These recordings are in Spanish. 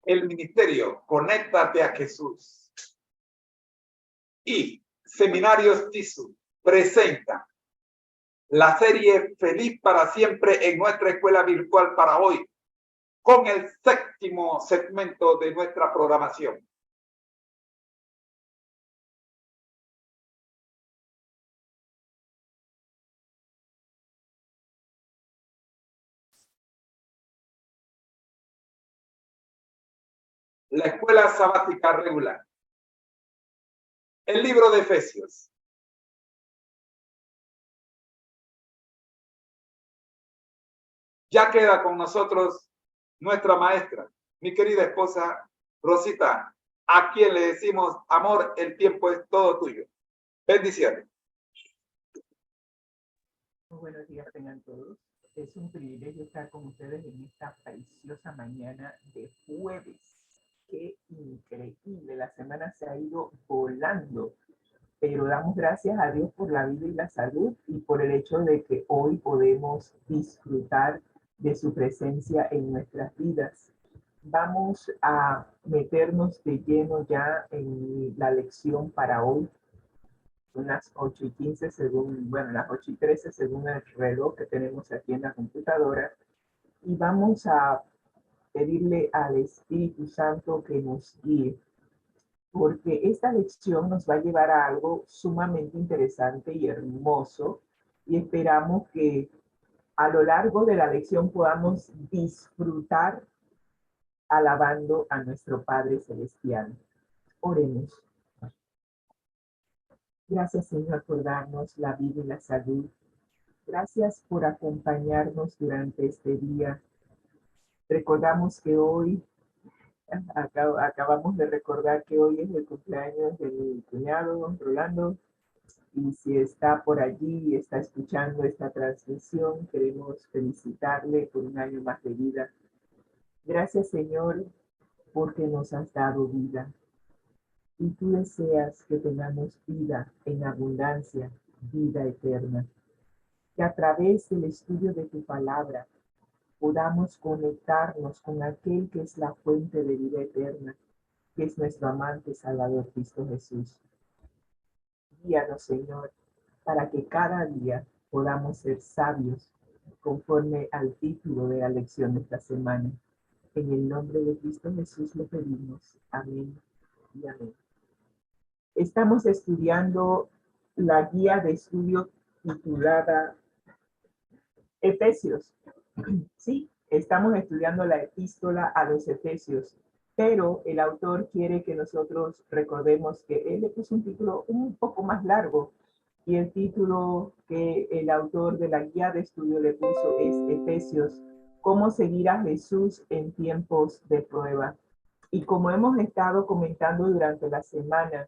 El ministerio Conéctate a Jesús y Seminarios TISU presenta la serie Feliz para Siempre en nuestra escuela virtual para hoy, con el 7º segmento de nuestra programación. La escuela sabática regular. El libro de Efesios. Ya queda con nosotros nuestra maestra, mi querida esposa Rosita, a quien le decimos, amor, el tiempo es todo tuyo. Bendiciones. Muy buenos días tengan todos. Es un privilegio estar con ustedes en esta preciosa mañana de jueves. Qué increíble, la semana se ha ido volando, pero damos gracias a Dios por la vida y la salud y por el hecho de que hoy podemos disfrutar de su presencia en nuestras vidas. Vamos a meternos de lleno ya en la lección para hoy. Son las 8:15 según, bueno, las 8:13 según el reloj que tenemos aquí en la computadora. Y vamos a pedirle al Espíritu Santo que nos guíe, porque esta lección nos va a llevar a algo sumamente interesante y hermoso, y esperamos que a lo largo de la lección podamos disfrutar alabando a nuestro Padre Celestial. Oremos. Gracias, Señor, por darnos la vida y la salud. Gracias por acompañarnos durante este día. Recordamos que hoy, acabamos de recordar que hoy es el cumpleaños de mi cuñado, Rolando, y si está por allí y está escuchando esta transmisión, queremos felicitarle por un año más de vida. Gracias, Señor, porque nos has dado vida. Y tú deseas que tengamos vida en abundancia, vida eterna. Que a través del estudio de tu palabra podamos conectarnos con aquel que es la fuente de vida eterna, que es nuestro amante Salvador Cristo Jesús. Guíanos, Señor, para que cada día podamos ser sabios conforme al título de la lección de esta semana. En el nombre de Cristo Jesús lo pedimos. Amén y amén. Estamos estudiando la guía de estudio titulada Efesios. Sí, estamos estudiando la epístola a los Efesios, pero el autor quiere que nosotros recordemos que él le puso un título un poco más largo, y el título que el autor de la guía de estudio le puso es Efesios, cómo seguir a Jesús en tiempos de prueba. Y como hemos estado comentando durante la semana,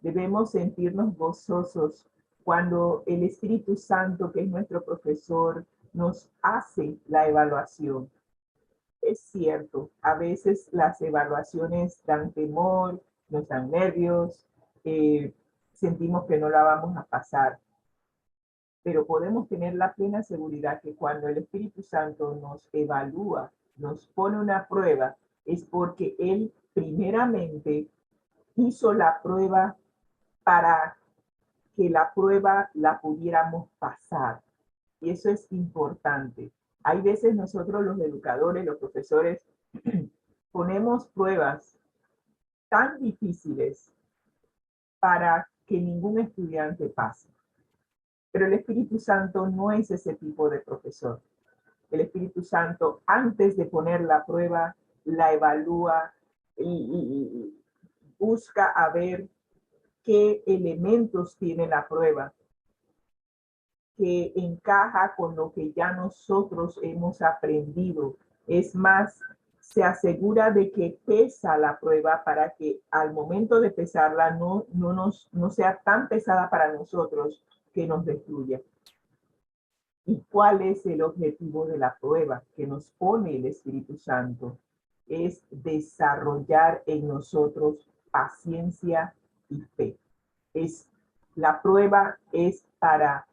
debemos sentirnos gozosos cuando el Espíritu Santo, que es nuestro profesor, nos hace la evaluación. Es cierto, a veces las evaluaciones dan temor, nos dan nervios, sentimos que no la vamos a pasar, pero podemos tener la plena seguridad que cuando el Espíritu Santo nos evalúa, nos pone una prueba, es porque Él primeramente hizo la prueba para que la prueba la pudiéramos pasar. Y eso es importante. Hay veces nosotros los educadores, los profesores, ponemos pruebas tan difíciles para que ningún estudiante pase. Pero el Espíritu Santo no es ese tipo de profesor. El Espíritu Santo, antes de poner la prueba, la evalúa y busca a ver qué elementos tiene la prueba que encaja con lo que ya nosotros hemos aprendido. Es más, se asegura de que pesa la prueba para que al momento de pesarla no sea tan pesada para nosotros que nos destruya. ¿Y cuál es el objetivo de la prueba que nos pone el Espíritu Santo? Es desarrollar en nosotros paciencia y fe. La prueba es para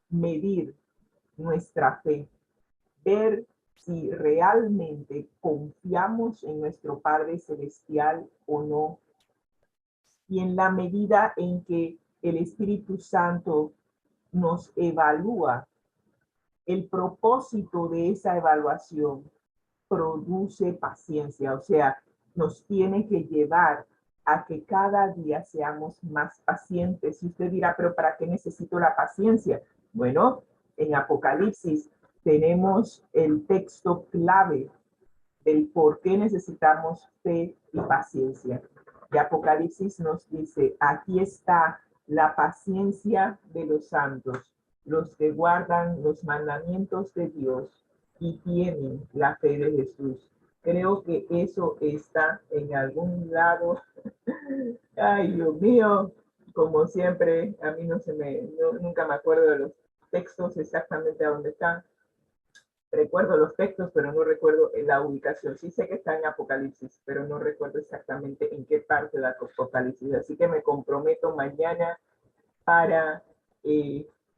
medir nuestra fe, ver si realmente confiamos en nuestro Padre Celestial o no. Y en la medida en que el Espíritu Santo nos evalúa, el propósito de esa evaluación produce paciencia, o sea, nos tiene que llevar a que cada día seamos más pacientes. Y usted dirá, pero ¿para qué necesito la paciencia? Bueno, en Apocalipsis tenemos el texto clave del por qué necesitamos fe y paciencia. Y Apocalipsis nos dice, aquí está la paciencia de los santos, los que guardan los mandamientos de Dios y tienen la fe de Jesús. Creo que eso está en algún lado. Ay, Dios mío, como siempre, a mí nunca me acuerdo de los textos exactamente a dónde están. Recuerdo los textos, pero no recuerdo la ubicación. Sí sé que está en Apocalipsis, pero no recuerdo exactamente en qué parte de Apocalipsis. Así que me comprometo mañana para,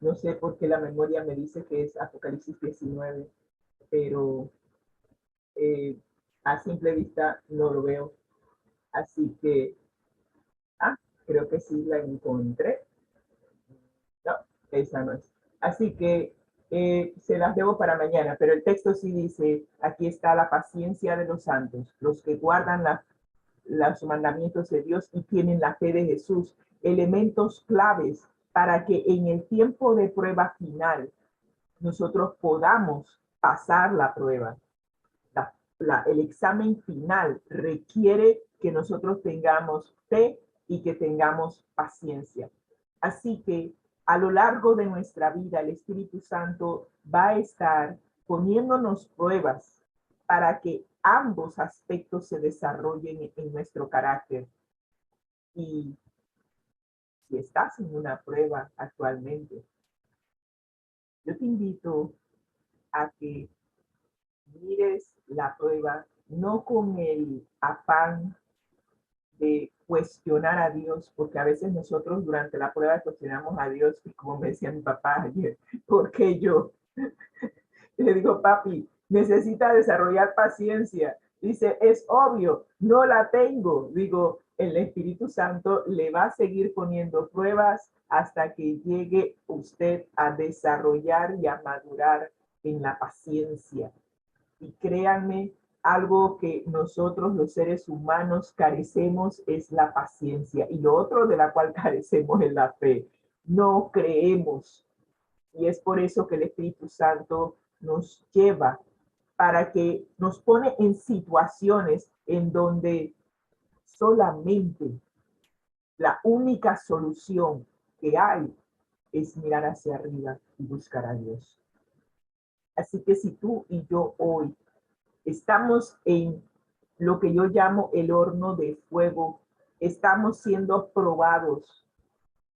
no sé por qué la memoria me dice que es Apocalipsis 19, pero a simple vista no lo veo. Así que, creo que sí la encontré. No, esa no es. Así que se las debo para mañana, pero el texto sí dice, aquí está la paciencia de los santos, los que guardan los mandamientos de Dios y tienen la fe de Jesús, elementos claves para que en el tiempo de prueba final nosotros podamos pasar la prueba. El examen final requiere que nosotros tengamos fe y que tengamos paciencia. Así que a lo largo de nuestra vida, el Espíritu Santo va a estar poniéndonos pruebas para que ambos aspectos se desarrollen en nuestro carácter. Y si estás en una prueba actualmente, yo te invito a que mires la prueba no con el afán de cuestionar a Dios, porque a veces nosotros durante la prueba cuestionamos a Dios, y como me decía mi papá ayer, ¿por qué yo? Le digo, papi, necesita desarrollar paciencia. Dice, es obvio, no la tengo. Digo, el Espíritu Santo le va a seguir poniendo pruebas hasta que llegue usted a desarrollar y a madurar en la paciencia. Y créanme, algo que nosotros los seres humanos carecemos es la paciencia. Y lo otro de la cual carecemos es la fe. No creemos. Y es por eso que el Espíritu Santo nos lleva para que nos pone en situaciones en donde solamente la única solución que hay es mirar hacia arriba y buscar a Dios. Así que si tú y yo hoy estamos en lo que yo llamo el horno de fuego, estamos siendo probados.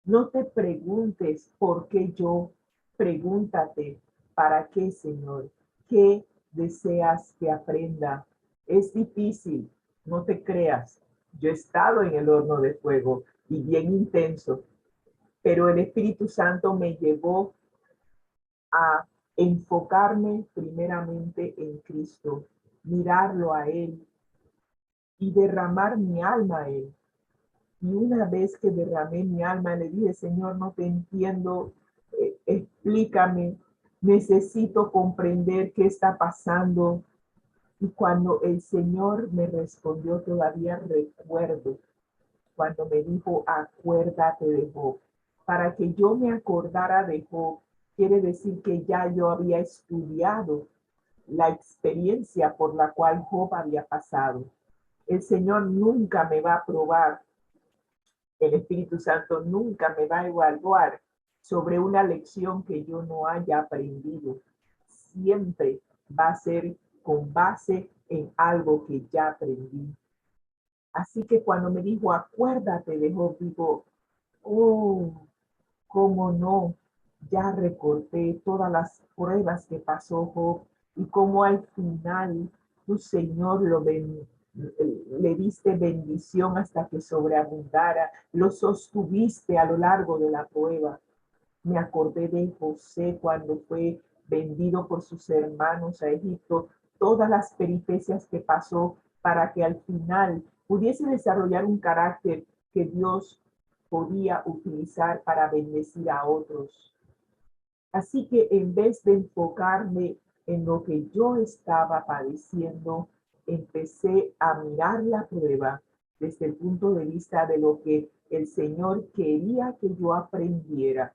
No te preguntes por qué yo, pregúntate, ¿para qué, Señor? ¿Qué deseas que aprenda? Es difícil, no te creas. Yo he estado en el horno de fuego y bien intenso, pero el Espíritu Santo me llevó a enfocarme primeramente en Cristo, mirarlo a Él y derramar mi alma a Él. Y una vez que derramé mi alma, le dije, Señor, no te entiendo, explícame, necesito comprender qué está pasando. Y cuando el Señor me respondió, todavía recuerdo, cuando me dijo, acuérdate de Job. Para que yo me acordara de Job, quiere decir que ya yo había estudiado la experiencia por la cual Job había pasado. El Señor nunca me va a probar, el Espíritu Santo nunca me va a evaluar sobre una lección que yo no haya aprendido. Siempre va a ser con base en algo que ya aprendí. Así que cuando me dijo, acuérdate de Job, digo, oh, cómo no, ya recorté todas las pruebas que pasó Job y cómo al final tu Señor le diste bendición hasta que sobreabundara, lo sostuviste a lo largo de la prueba. Me acordé de José cuando fue vendido por sus hermanos a Egipto, todas las peripecias que pasó para que al final pudiese desarrollar un carácter que Dios podía utilizar para bendecir a otros. Así que en vez de enfocarme en lo que yo estaba padeciendo, empecé a mirar la prueba desde el punto de vista de lo que el Señor quería que yo aprendiera.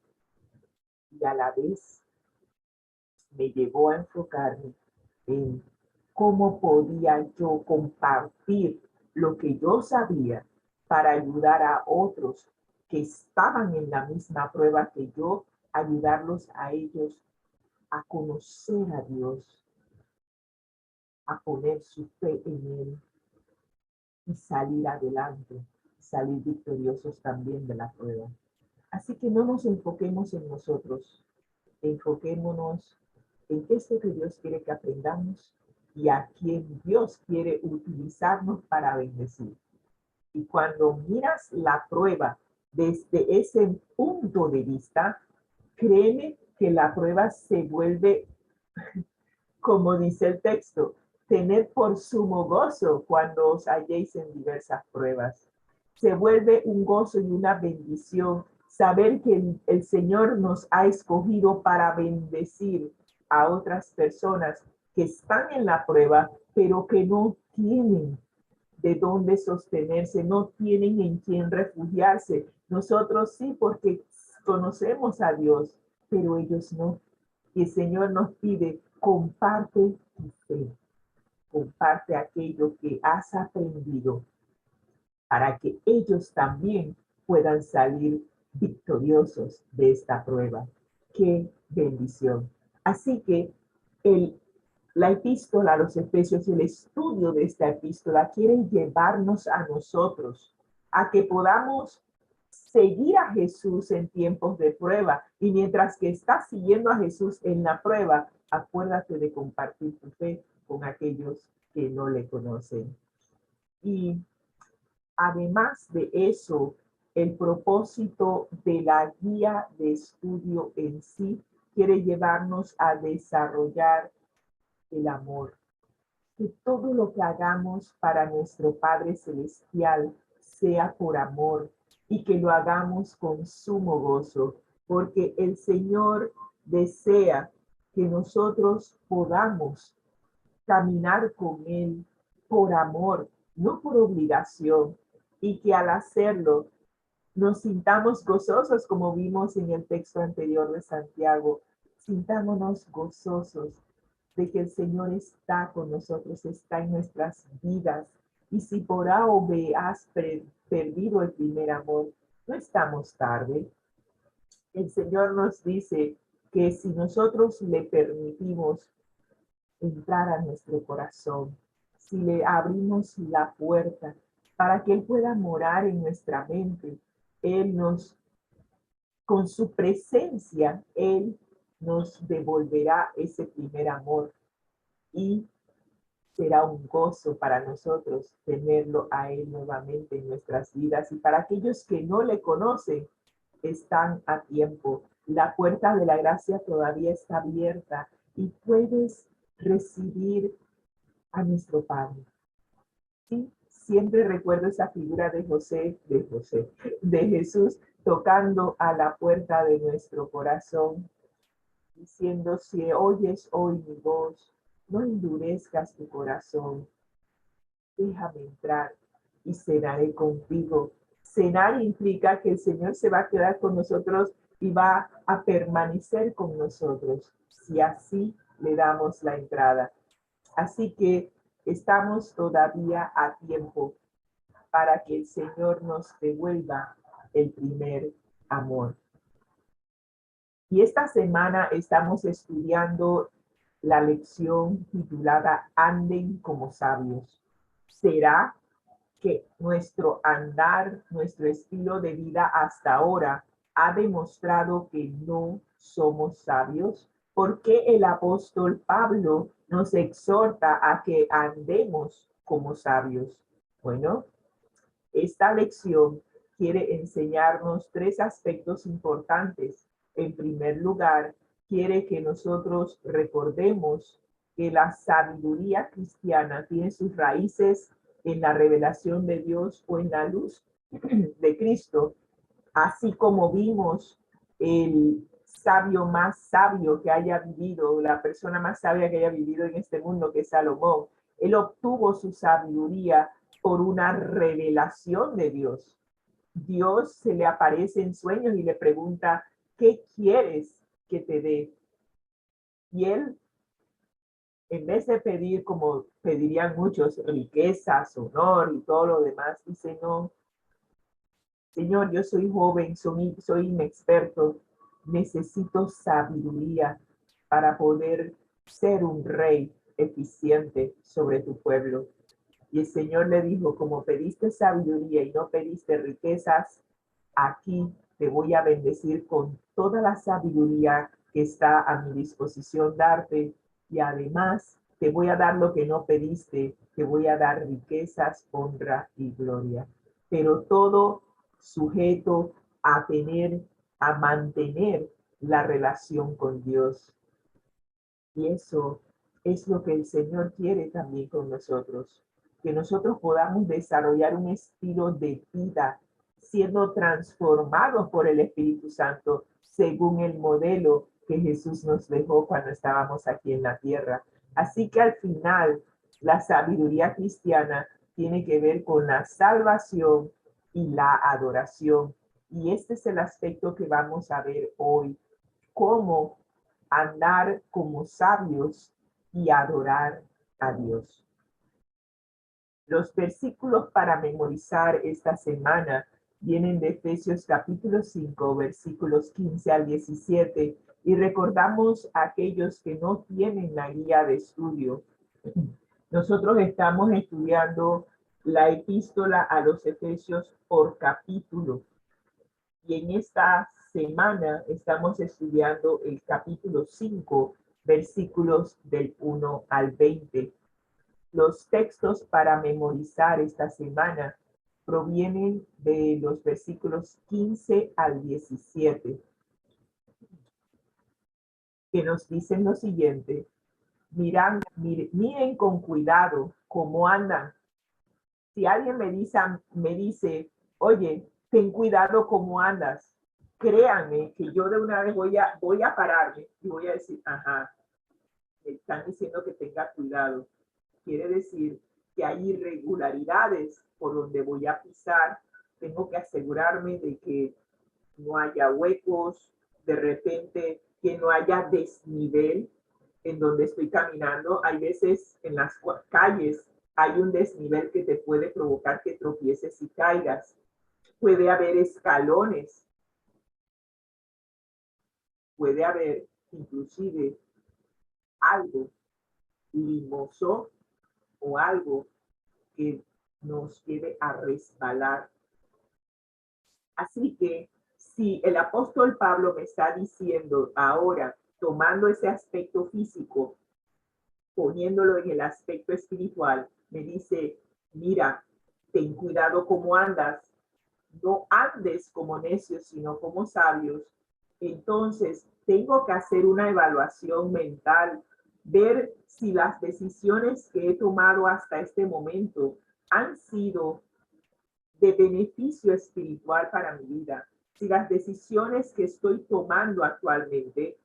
Y a la vez me llevó a enfocarme en cómo podía yo compartir lo que yo sabía para ayudar a otros que estaban en la misma prueba que yo, ayudarlos a ellos a conocer a Dios, a poner su fe en Él y salir adelante, salir victoriosos también de la prueba. Así que no nos enfoquemos en nosotros, enfoquémonos en qué es lo que Dios quiere que aprendamos y a quién Dios quiere utilizarnos para bendecir. Y cuando miras la prueba desde ese punto de vista, créeme que la prueba se vuelve, como dice el texto, tener por sumo gozo cuando os halléis en diversas pruebas. Se vuelve un gozo y una bendición saber que el Señor nos ha escogido para bendecir a otras personas que están en la prueba, pero que no tienen de dónde sostenerse, no tienen en quién refugiarse. Nosotros sí, porque conocemos a Dios, pero ellos no. Y el Señor nos pide, comparte tu fe, comparte aquello que has aprendido para que ellos también puedan salir victoriosos de esta prueba. ¡Qué bendición! Así que la epístola a los Efesios, el estudio de esta epístola quiere llevarnos a nosotros a que podamos seguir a Jesús en tiempos de prueba. Y mientras que estás siguiendo a Jesús en la prueba, acuérdate de compartir tu fe con aquellos que no le conocen. Y además de eso, el propósito de la guía de estudio en sí quiere llevarnos a desarrollar el amor. Que todo lo que hagamos para nuestro Padre Celestial sea por amor y que lo hagamos con sumo gozo, porque el Señor desea que nosotros podamos caminar con Él por amor, no por obligación, y que al hacerlo nos sintamos gozosos, como vimos en el texto anterior de Santiago. Sintámonos gozosos de que el Señor está con nosotros, está en nuestras vidas. Y si por A o B has perdido el primer amor, no estamos tarde. El Señor nos dice que si nosotros le permitimos entrar a nuestro corazón, si le abrimos la puerta para que Él pueda morar en nuestra mente, Él nos, con su presencia, Él nos devolverá ese primer amor y será un gozo para nosotros tenerlo a Él nuevamente en nuestras vidas. Y para aquellos que no le conocen, están a tiempo. La puerta de la gracia todavía está abierta y puedes recibir a nuestro Padre. Sí, siempre recuerdo esa figura de Jesús tocando a la puerta de nuestro corazón, diciendo, si oyes hoy mi voz, no endurezcas tu corazón, déjame entrar y cenaré contigo. Cenar implica que el Señor se va a quedar con nosotros y va a permanecer con nosotros, si así le damos la entrada. Así que estamos todavía a tiempo para que el Señor nos devuelva el primer amor. Y esta semana estamos estudiando la lección titulada Anden como sabios. ¿Será que nuestro andar, nuestro estilo de vida hasta ahora ha demostrado que no somos sabios? ¿Por qué el apóstol Pablo nos exhorta a que andemos como sabios? Bueno, esta lección quiere enseñarnos tres aspectos importantes. En primer lugar, quiere que nosotros recordemos que la sabiduría cristiana tiene sus raíces en la revelación de Dios o en la luz de Cristo, así como vimos el sabio más sabio que haya vivido, la persona más sabia que haya vivido en este mundo, que es Salomón. Él obtuvo su sabiduría por una revelación de Dios. Dios se le aparece en sueños y le pregunta, ¿qué quieres que te dé? Y él, en vez de pedir, como pedirían muchos, riquezas, honor y todo lo demás, dice, no, Señor, yo soy joven, soy inexperto, necesito sabiduría para poder ser un rey eficiente sobre tu pueblo. Y el Señor le dijo, como pediste sabiduría y no pediste riquezas, aquí te voy a bendecir con toda la sabiduría que está a mi disposición darte, y además te voy a dar lo que no pediste, te voy a dar riquezas, honra y gloria. Pero todo sujeto a mantener la relación con Dios. Y eso es lo que el Señor quiere también con nosotros, que nosotros podamos desarrollar un estilo de vida siendo transformados por el Espíritu Santo según el modelo que Jesús nos dejó cuando estábamos aquí en la tierra. Así que al final, la sabiduría cristiana tiene que ver con la salvación y la adoración. Y este es el aspecto que vamos a ver hoy, cómo andar como sabios y adorar a Dios. Los versículos para memorizar esta semana vienen de Efesios capítulo 5, versículos 15 al 17, y recordamos a aquellos que no tienen la guía de estudio. Nosotros estamos estudiando la epístola a los Efesios por capítulo, y en esta semana estamos estudiando el capítulo 5, versículos del 1 al 20. Los textos para memorizar esta semana provienen de los versículos 15 al 17, que nos dicen lo siguiente: miren con cuidado cómo andan. Si alguien me dice, oye, ten cuidado cómo andas, créanme que yo de una vez voy a pararme y voy a decir, ajá, me están diciendo que tenga cuidado. Quiere decir que hay irregularidades por donde voy a pisar. Tengo que asegurarme de que no haya huecos, de repente que no haya desnivel en donde estoy caminando. Hay veces en las calles hay un desnivel que te puede provocar que tropieces y caigas. Puede haber escalones. Puede haber inclusive algo limoso o algo que nos lleve a resbalar. Así que si el apóstol Pablo me está diciendo ahora, tomando ese aspecto físico, poniéndolo en el aspecto espiritual, me dice, mira, ten cuidado cómo andas, no andes como necios, sino como sabios. Entonces, tengo que hacer una evaluación mental, ver si las decisiones que he tomado hasta este momento han sido de beneficio espiritual para mi vida. Si las decisiones que estoy tomando actualmente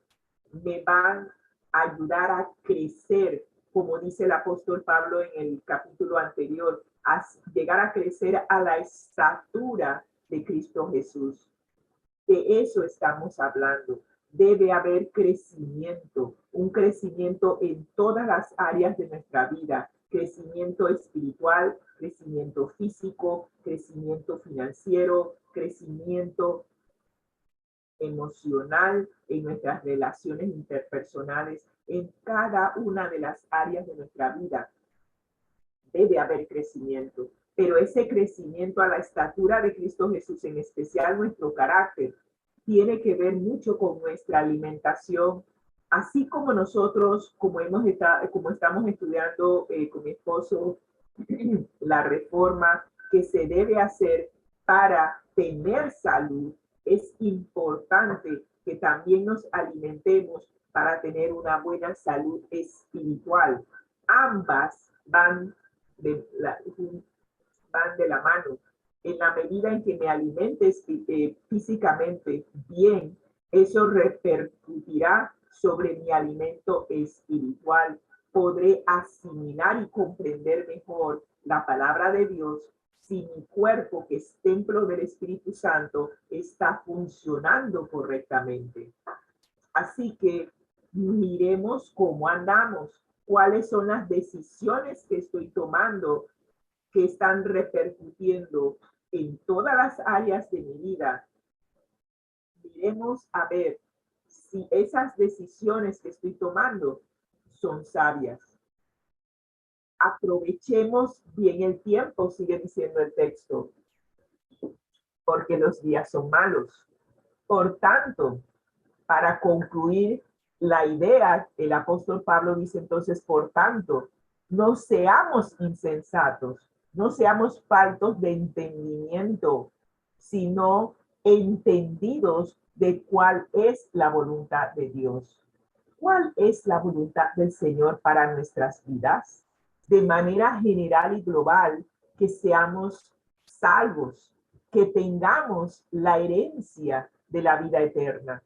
me van a ayudar a crecer, como dice el apóstol Pablo en el capítulo anterior, a llegar a crecer a la estatura de Cristo Jesús. De eso estamos hablando. Debe haber crecimiento, un crecimiento en todas las áreas de nuestra vida, crecimiento espiritual, crecimiento físico, crecimiento financiero, crecimiento emocional, en nuestras relaciones interpersonales, en cada una de las áreas de nuestra vida. Debe haber crecimiento, pero ese crecimiento a la estatura de Cristo Jesús, en especial nuestro carácter, tiene que ver mucho con nuestra alimentación, así como nosotros, como estamos estudiando con mi esposo, la reforma que se debe hacer para tener salud. Es importante que también nos alimentemos para tener una buena salud espiritual. Ambas van de la mano. En la medida en que me alimente físicamente bien, eso repercutirá sobre mi alimento espiritual. Podré asimilar y comprender mejor la palabra de Dios si mi cuerpo, que es templo del Espíritu Santo, está funcionando correctamente. Así que miremos cómo andamos, cuáles son las decisiones que estoy tomando que están repercutiendo en todas las áreas de mi vida. Miremos a ver si esas decisiones que estoy tomando son sabias. Aprovechemos bien el tiempo, sigue diciendo el texto, porque los días son malos. Por tanto, para concluir la idea, el apóstol Pablo dice entonces, por tanto, no seamos insensatos, no seamos faltos de entendimiento, sino entendidos de cuál es la voluntad de Dios. ¿Cuál es la voluntad del Señor para nuestras vidas? De manera general y global, que seamos salvos, que tengamos la herencia de la vida eterna.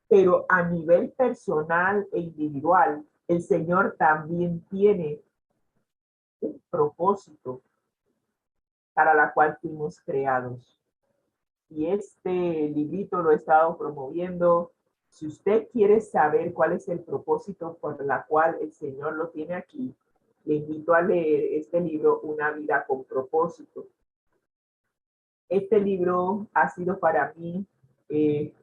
Pero a nivel personal e individual, el Señor también tiene un propósito para la cual fuimos creados. Y este librito lo he estado promoviendo. Si usted quiere saber cuál es el propósito por la cual el Señor lo tiene aquí, le invito a leer este libro, Una vida con propósito. Este libro ha sido para mí el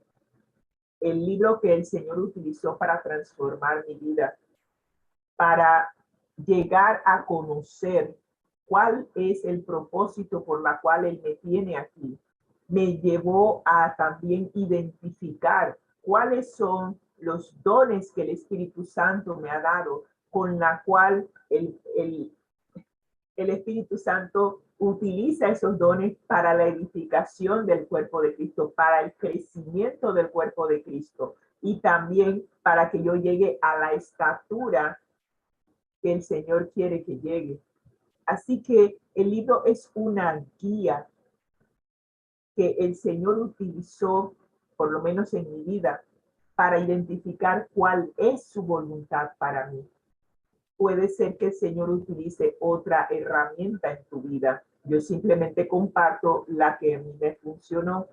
libro que el Señor utilizó para transformar mi vida, para llegar a conocer cuál es el propósito por la cual Él me tiene aquí. Me llevó a también identificar cuáles son los dones que el Espíritu Santo me ha dado, con la cual el Espíritu Santo utiliza esos dones para la edificación del cuerpo de Cristo, para el crecimiento del cuerpo de Cristo y también para que yo llegue a la estatura que el Señor quiere que llegue. Así que el libro es una guía que el Señor utilizó, por lo menos en mi vida, para identificar cuál es su voluntad para mí. Puede ser que el Señor utilice otra herramienta en tu vida. Yo simplemente comparto la que a mí me funcionó.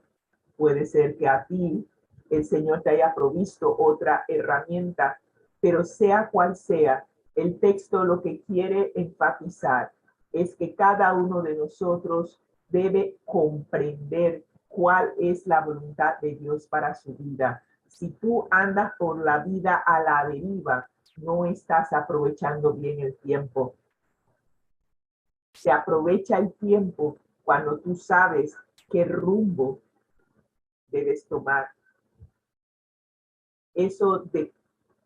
Puede ser que a ti el Señor te haya provisto otra herramienta, pero sea cual sea, el texto lo que quiere enfatizar es que cada uno de nosotros debe comprender cuál es la voluntad de Dios para su vida. Si tú andas por la vida a la deriva, no estás aprovechando bien el tiempo. Se aprovecha el tiempo cuando tú sabes qué rumbo debes tomar. Eso de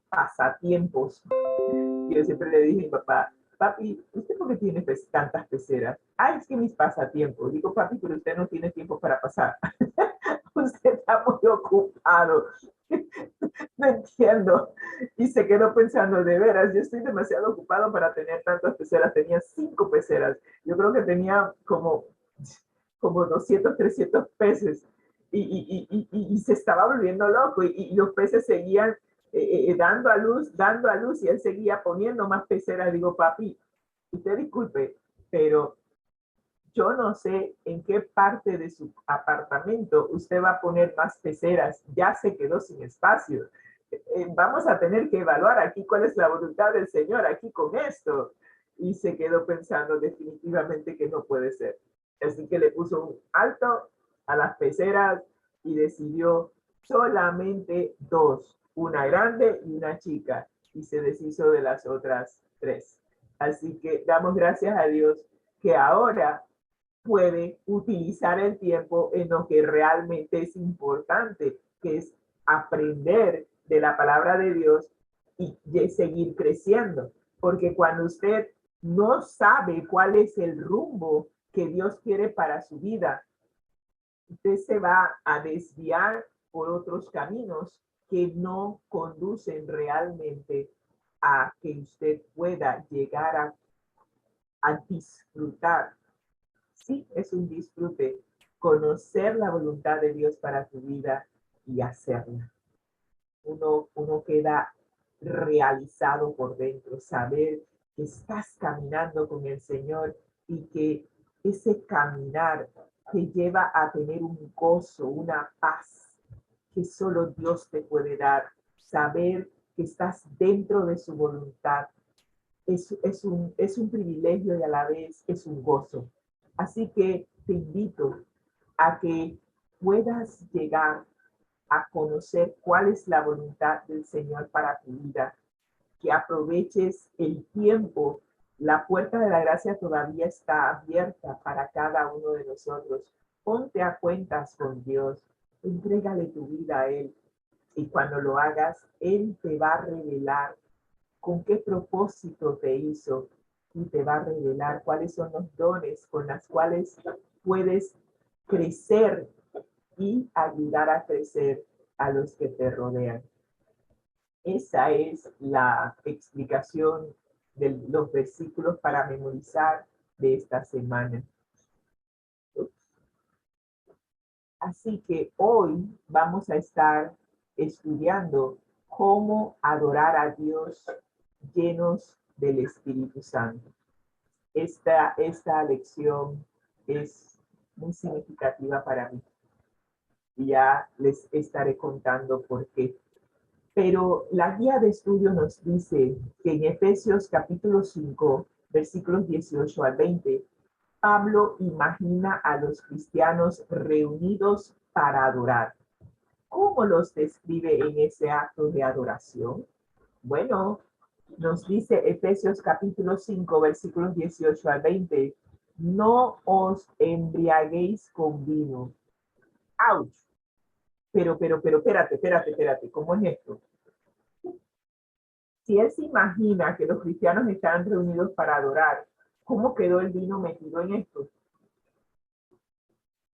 pasatiempos. Yo siempre le dije a mi papá, papi, ¿usted por qué tiene tantas peceras? Ay, es que mis pasatiempos. Digo, papi, pero usted no tiene tiempo para pasar. Usted está muy ocupado. No entiendo. Y se quedó pensando, de veras, yo estoy demasiado ocupado para tener tantas peceras. Tenía 5 peceras. Yo creo que tenía como 200, 300 peces. Y se estaba volviendo loco. Y los peces seguían dando a luz, y él seguía poniendo más peceras. Digo, papi, usted disculpe, pero yo no sé en qué parte de su apartamento usted va a poner más peceras. Ya se quedó sin espacio. Vamos a tener que evaluar aquí cuál es la voluntad del Señor aquí con esto. Y se quedó pensando definitivamente que no puede ser. Así que le puso un alto a las peceras y decidió solamente 2, una grande y una chica, y se deshizo de las otras 3. Así que damos gracias a Dios que ahora puede utilizar el tiempo en lo que realmente es importante, que es aprender de la palabra de Dios y seguir creciendo. Porque cuando usted no sabe cuál es el rumbo que Dios quiere para su vida, usted se va a desviar por otros caminos que no conducen realmente a que usted pueda llegar a disfrutar. Sí, es un disfrute conocer la voluntad de Dios para tu vida y hacerla. Uno queda realizado por dentro, saber que estás caminando con el Señor y que ese caminar te lleva a tener un gozo, una paz que solo Dios te puede dar. Saber que estás dentro de su voluntad es un privilegio y a la vez es un gozo. Así que te invito a que puedas llegar a conocer cuál es la voluntad del Señor para tu vida, que aproveches el tiempo. La puerta de la gracia todavía está abierta para cada uno de nosotros. Ponte a cuentas con Dios, entrégale tu vida a Él y cuando lo hagas, Él te va a revelar con qué propósito te hizo y te va a revelar cuáles son los dones con los cuales puedes crecer y ayudar a crecer a los que te rodean. Esa es la explicación de los versículos para memorizar de esta semana. Así que hoy vamos a estar estudiando cómo adorar a Dios llenos del Espíritu Santo. Esta lección es muy significativa para mí. Ya les estaré contando por qué. Pero la guía de estudio nos dice que en Efesios capítulo 5, versículos 18 al 20, Pablo imagina a los cristianos reunidos para adorar. ¿Cómo los describe en ese acto de adoración? Bueno, nos dice Efesios capítulo 5, versículos 18 al 20, no os embriaguéis con vino. ¡Auch! Pero, espérate, ¿cómo es esto? Si él se imagina que los cristianos están reunidos para adorar, ¿cómo quedó el vino metido en esto?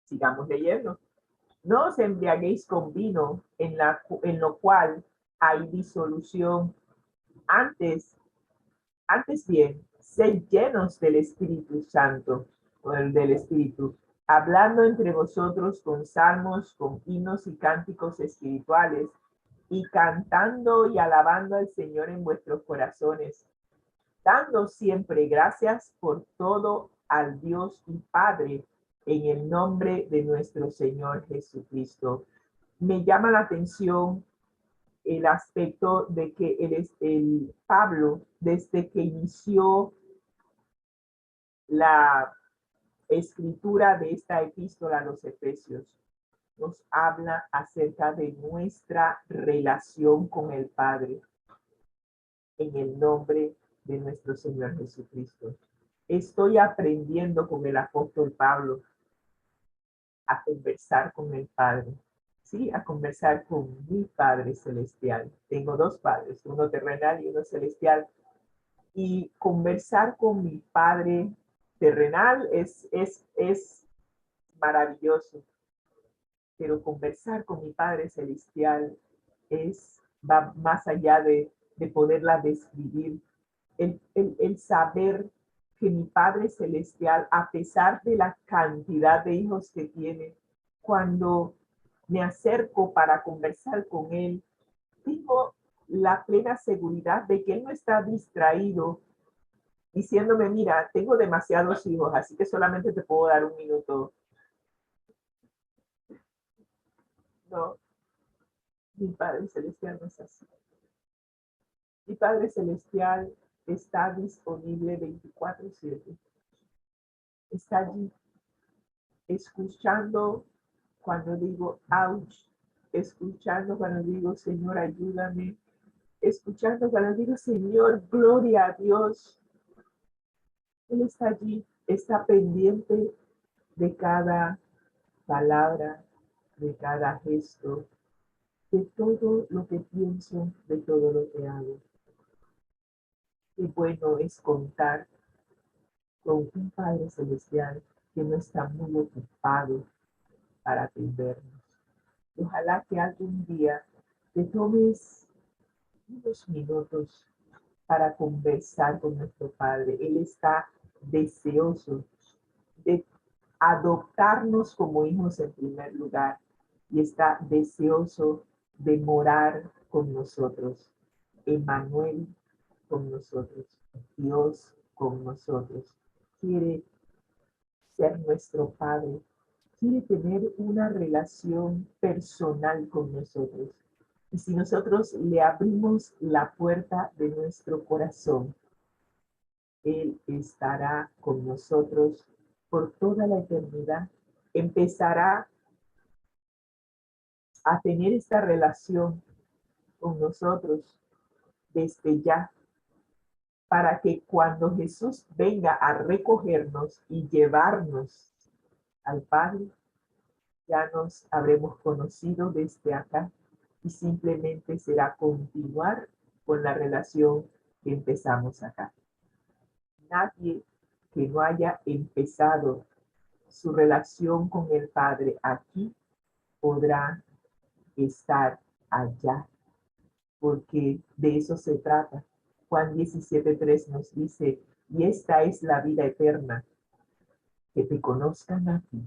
Sigamos leyendo. No os embriaguéis con vino en lo cual hay disolución. Antes bien, sed llenos del Espíritu Santo, o del Espíritu, hablando entre vosotros con salmos, con himnos y cánticos espirituales, y cantando y alabando al Señor en vuestros corazones, dando siempre gracias por todo al Dios y Padre, en el nombre de nuestro Señor Jesucristo. Me llama la atención el aspecto de que el Pablo, desde que inició la escritura de esta epístola a los Efesios, nos habla acerca de nuestra relación con el Padre en el nombre de nuestro Señor Jesucristo. Estoy aprendiendo con el apóstol Pablo a conversar con el Padre, ¿sí? A conversar con mi Padre Celestial. Tengo dos padres, uno terrenal y uno celestial. Y conversar con mi Padre terrenal es maravilloso. Pero conversar con mi Padre Celestial va más allá de poderla describir. El saber que mi Padre Celestial, a pesar de la cantidad de hijos que tiene, cuando me acerco para conversar con Él, tengo la plena seguridad de que Él no está distraído diciéndome, mira, tengo demasiados hijos, así que solamente te puedo dar un minuto. No, mi Padre Celestial no es así. Mi Padre Celestial está disponible 24/7. Está allí escuchando cuando digo ouch, escuchando cuando digo Señor ayúdame, escuchando cuando digo Señor gloria a Dios. Él está allí, está pendiente de cada palabra, de cada gesto, de todo lo que pienso, de todo lo que hago. Qué bueno es contar con un Padre Celestial que no está muy ocupado para atendernos. Ojalá que algún día te tomes unos minutos para conversar con nuestro Padre. Él está deseoso de adoptarnos como hijos en primer lugar y está deseoso de morar con nosotros. Emmanuel con nosotros, Dios con nosotros. Quiere ser nuestro Padre, quiere tener una relación personal con nosotros. Y si nosotros le abrimos la puerta de nuestro corazón, Él estará con nosotros por toda la eternidad. Empezará a tener esta relación con nosotros desde ya, para que cuando Jesús venga a recogernos y llevarnos al Padre, ya nos habremos conocido desde acá y simplemente será continuar con la relación que empezamos acá. Nadie que no haya empezado su relación con el Padre aquí podrá estar allá, porque de eso se trata. Juan 17:3 nos dice, y esta es la vida eterna, que te conozcan a ti,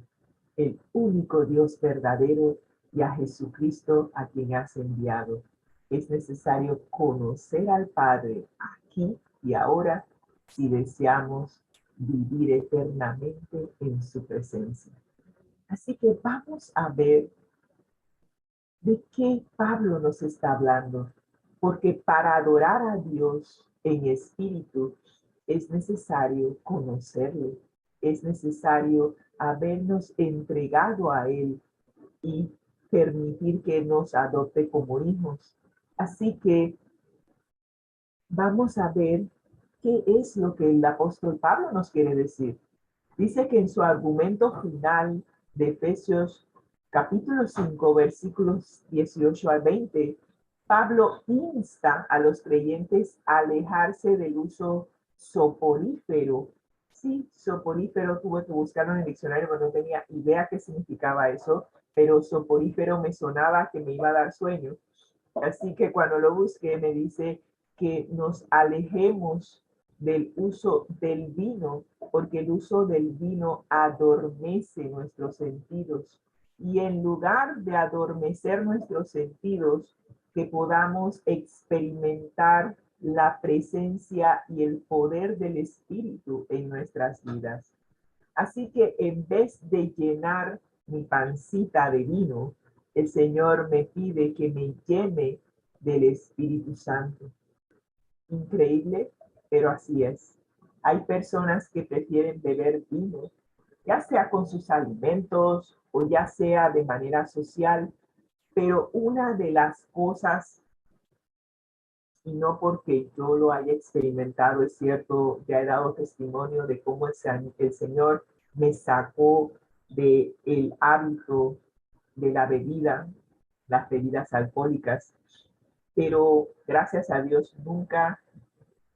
el único Dios verdadero, y a Jesucristo a quien has enviado. Es necesario conocer al Padre aquí y ahora si deseamos vivir eternamente en su presencia. Así que vamos a ver de qué Pablo nos está hablando, porque para adorar a Dios en espíritu es necesario conocerle, es necesario habernos entregado a Él y permitir que nos adopte como hijos. Así que vamos a ver qué es lo que el apóstol Pablo nos quiere decir. Dice que en su argumento final de Efesios capítulo 5, versículos 18 al 20, Pablo insta a los creyentes a alejarse del uso soporífero. Sí, soporífero, tuve que buscarlo en el diccionario, pero no tenía idea qué significaba eso, pero soporífero me sonaba que me iba a dar sueño. Así que cuando lo busqué me dice que nos alejemos del uso del vino, porque el uso del vino adormece nuestros sentidos. Y en lugar de adormecer nuestros sentidos, que podamos experimentar la presencia y el poder del Espíritu en nuestras vidas. Así que en vez de llenar mi pancita de vino, el Señor me pide que me llene del Espíritu Santo. Increíble, pero así es. Hay personas que prefieren beber vino, ya sea con sus alimentos o ya sea de manera social, pero una de las cosas, y no porque yo lo haya experimentado, es cierto, ya he dado testimonio de cómo el Señor me sacó del hábito de la bebida, las bebidas alcohólicas, pero gracias a Dios nunca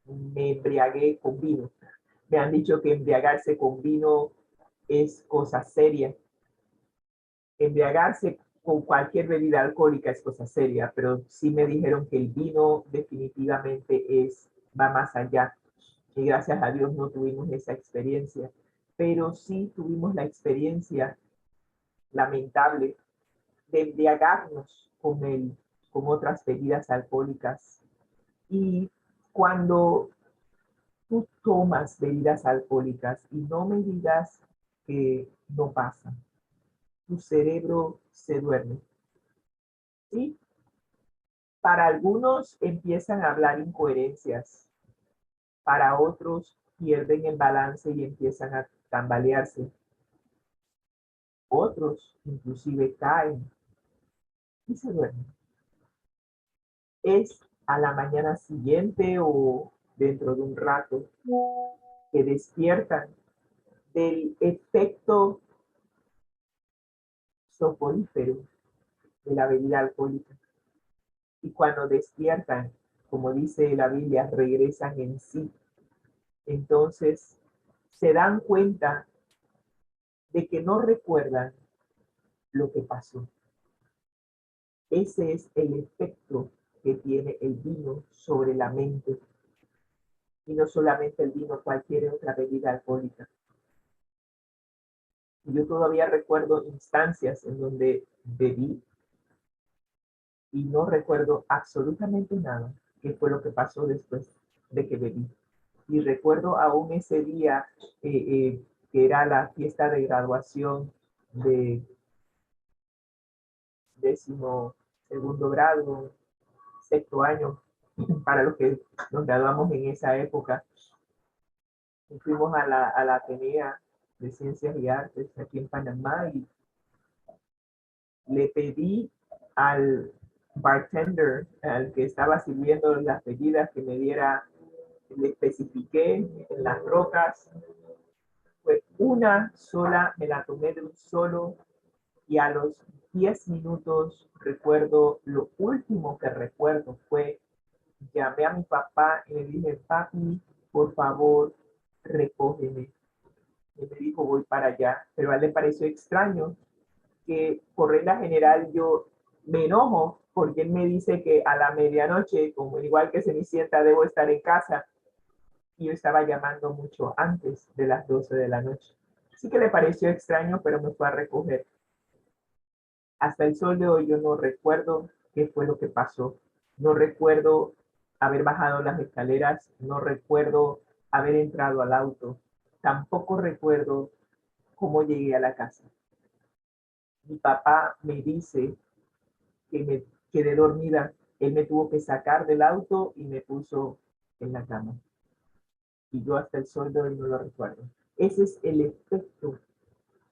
me embriagué con vino. Me han dicho que embriagarse con vino es cosa seria. Embriagarse con cualquier bebida alcohólica es cosa seria, pero sí me dijeron que el vino definitivamente va más allá. Y gracias a Dios no tuvimos esa experiencia, pero sí tuvimos la experiencia lamentable de embriagarnos con otras bebidas alcohólicas. Y cuando tú tomas bebidas alcohólicas, y no me digas que no pasa, tu cerebro se duerme, ¿sí? Para algunos empiezan a hablar incoherencias, para otros pierden el balance y empiezan a tambalearse. Otros inclusive caen y se duermen. Es a la mañana siguiente o dentro de un rato que despiertan del efecto soporífero de la bebida alcohólica. Y cuando despiertan, como dice la Biblia, regresan en sí. Entonces se dan cuenta de que no recuerdan lo que pasó. Ese es el efecto que tiene el vino sobre la mente. Y no solamente el vino, cualquier otra bebida alcohólica. Yo todavía recuerdo instancias en donde bebí y no recuerdo absolutamente nada qué fue lo que pasó después de que bebí. Y recuerdo aún ese día que era la fiesta de graduación de 12º grado, 6º año, para los que nos graduamos en esa época. Y fuimos a la Atenea de Ciencias y Artes aquí en Panamá y le pedí al bartender, al que estaba sirviendo las bebidas, que me diera, le especifiqué en las rocas. Fue una sola, me la tomé de un solo y a los 10 minutos recuerdo, lo último que recuerdo fue, llamé a mi papá y le dije, papi, por favor, recógeme. Y me dijo, voy para allá. Pero a él le pareció extraño que por regla general yo me enojo porque él me dice que a la medianoche, como igual que Cenicienta, debo estar en casa. Y yo estaba llamando mucho antes de las 12 de la noche. Sí que le pareció extraño, pero me fue a recoger. Hasta el sol de hoy yo no recuerdo qué fue lo que pasó. No recuerdo haber bajado las escaleras, no recuerdo haber entrado al auto. Tampoco recuerdo cómo llegué a la casa. Mi papá me dice que me quedé dormida. Él me tuvo que sacar del auto y me puso en la cama. Y yo hasta el sol de hoy no lo recuerdo. Ese es el efecto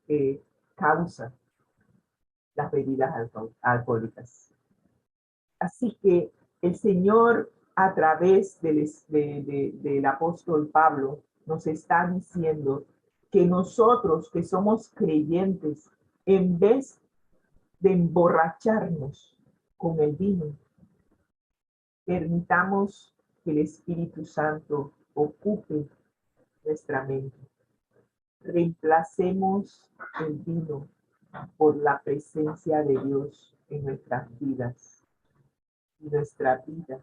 que causa las bebidas alcohólicas. Así que el Señor, a través del apóstol Pablo, nos está diciendo que nosotros que somos creyentes, en vez de emborracharnos con el vino, permitamos que el Espíritu Santo ocupe nuestra mente. Reemplacemos el vino por la presencia de Dios en nuestras vidas. Y nuestra vida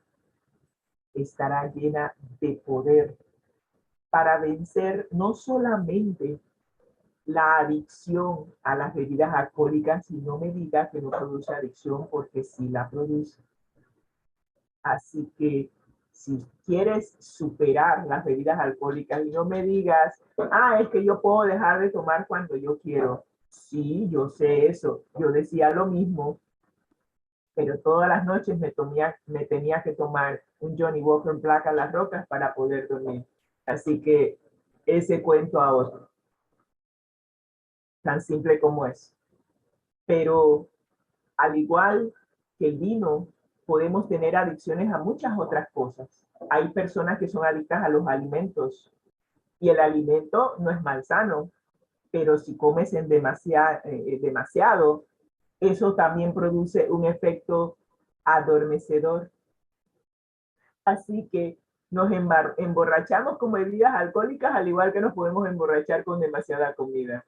estará llena de poder para vencer no solamente la adicción a las bebidas alcohólicas, y no me diga que no produce adicción, porque sí la produce. Así que si quieres superar las bebidas alcohólicas, y no me digas, es que yo puedo dejar de tomar cuando yo quiero. Sí, yo sé eso. Yo decía lo mismo, pero todas las noches me tenía que tomar un Johnny Walker Black a las rocas para poder dormir. Así que ese cuento a otro. Tan simple como es. Pero al igual que el vino, podemos tener adicciones a muchas otras cosas. Hay personas que son adictas a los alimentos y el alimento no es malsano, pero si comes en demasiado, eso también produce un efecto adormecedor. Así que nos emborrachamos con bebidas alcohólicas, al igual que nos podemos emborrachar con demasiada comida.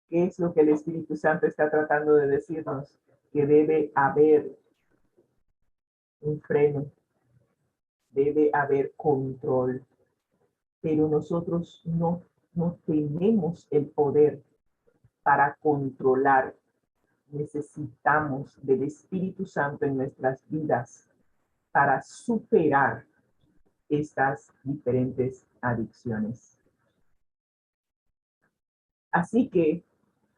¿Qué es lo que el Espíritu Santo está tratando de decirnos? Que debe haber un freno, debe haber control, pero nosotros no tenemos el poder para controlar. Necesitamos del Espíritu Santo en nuestras vidas para superar estas diferentes adicciones. Así que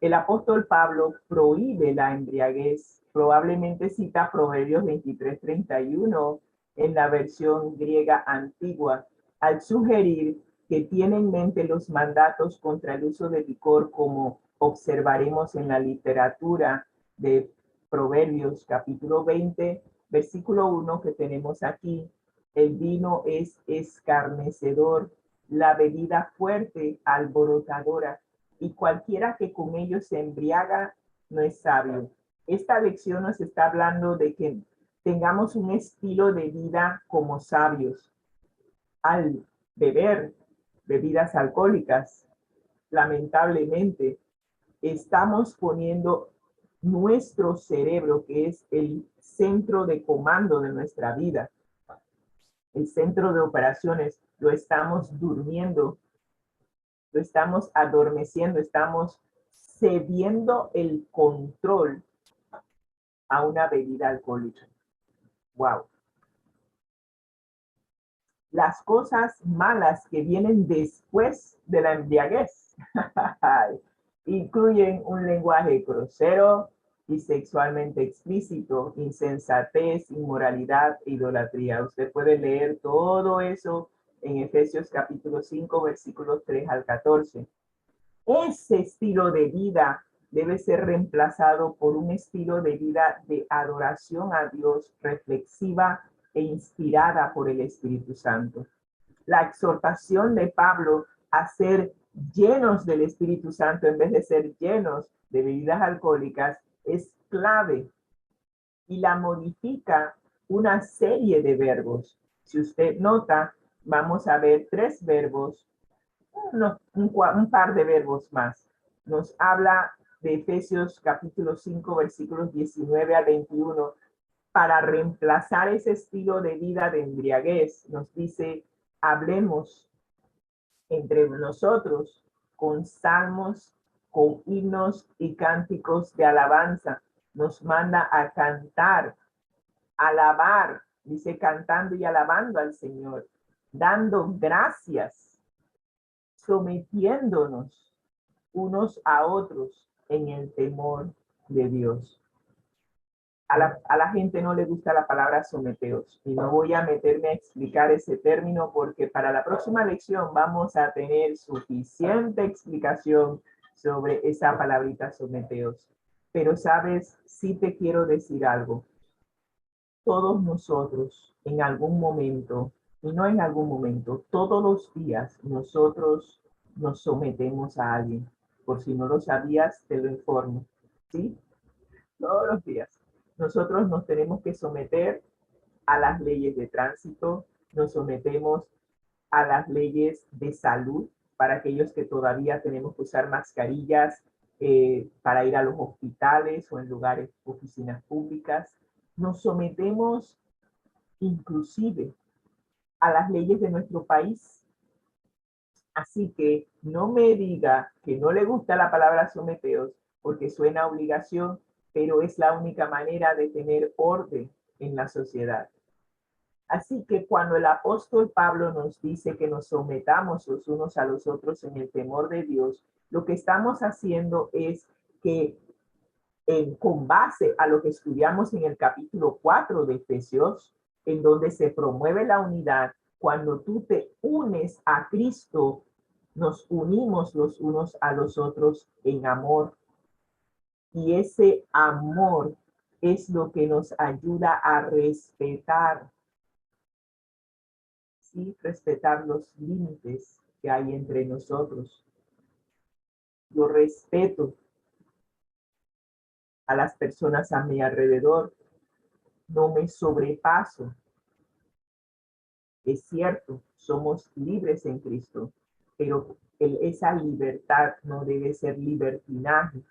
el apóstol Pablo prohíbe la embriaguez. Probablemente cita Proverbios 23:31 en la versión griega antigua, al sugerir que tiene en mente los mandatos contra el uso de licor, como observaremos en la literatura de Proverbios capítulo 20, versículo 1 que tenemos aquí. El vino es escarnecedor, la bebida fuerte, alborotadora, y cualquiera que con ellos se embriaga no es sabio. Esta lección nos está hablando de que tengamos un estilo de vida como sabios. Al beber bebidas alcohólicas, lamentablemente, estamos poniendo nuestro cerebro, que es el centro de comando de nuestra vida, el centro de operaciones, lo estamos durmiendo, lo estamos adormeciendo, estamos cediendo el control a una bebida alcohólica. Wow. Las cosas malas que vienen después de la embriaguez incluyen un lenguaje grosero y sexualmente explícito, insensatez, inmoralidad e idolatría. Usted puede leer todo eso en Efesios capítulo 5, versículos 3 al 14. Ese estilo de vida debe ser reemplazado por un estilo de vida de adoración a Dios, reflexiva e inspirada por el Espíritu Santo. La exhortación de Pablo a ser llenos del Espíritu Santo en vez de ser llenos de bebidas alcohólicas es clave y la modifica una serie de verbos. Si usted nota, vamos a ver 3 verbos, un par de verbos más. Nos habla de Efesios capítulo 5, versículos 19 a 21. Para reemplazar ese estilo de vida de embriaguez, nos dice, hablemos entre nosotros con salmos, con himnos y cánticos de alabanza. Nos manda a cantar, alabar, dice cantando y alabando al Señor, dando gracias, sometiéndonos unos a otros en el temor de Dios. A la gente no le gusta la palabra someteos y no voy a meterme a explicar ese término porque para la próxima lección vamos a tener suficiente explicación sobre esa palabrita someteos. Pero sabes, sí te quiero decir algo. Todos nosotros en algún momento, y no en algún momento, todos los días nosotros nos sometemos a alguien. Por si no lo sabías, te lo informo. ¿Sí? Todos los días. Nosotros nos tenemos que someter a las leyes de tránsito, nos sometemos a las leyes de salud para aquellos que todavía tenemos que usar mascarillas para ir a los hospitales o en lugares, oficinas públicas. Nos sometemos inclusive a las leyes de nuestro país. Así que no me diga que no le gusta la palabra someteos porque suena a obligación, pero es la única manera de tener orden en la sociedad. Así que cuando el apóstol Pablo nos dice que nos sometamos los unos a los otros en el temor de Dios, lo que estamos haciendo es que con base a lo que estudiamos en el capítulo 4 de Efesios, en donde se promueve la unidad, cuando tú te unes a Cristo, nos unimos los unos a los otros en amor. Y ese amor es lo que nos ayuda a respetar, ¿sí? Respetar los límites que hay entre nosotros. Yo respeto a las personas a mi alrededor, no me sobrepaso. Es cierto, somos libres en Cristo, pero esa libertad no debe ser libertinaje.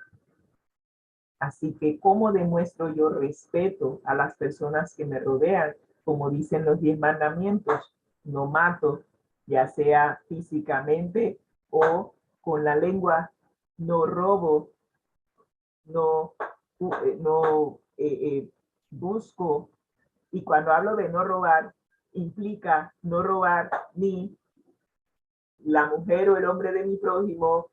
Así que, ¿cómo demuestro yo respeto a las personas que me rodean? Como dicen los 10 mandamientos, no mato, ya sea físicamente o con la lengua, no robo, no, busco. Y cuando hablo de no robar, implica no robar ni la mujer o el hombre de mi prójimo,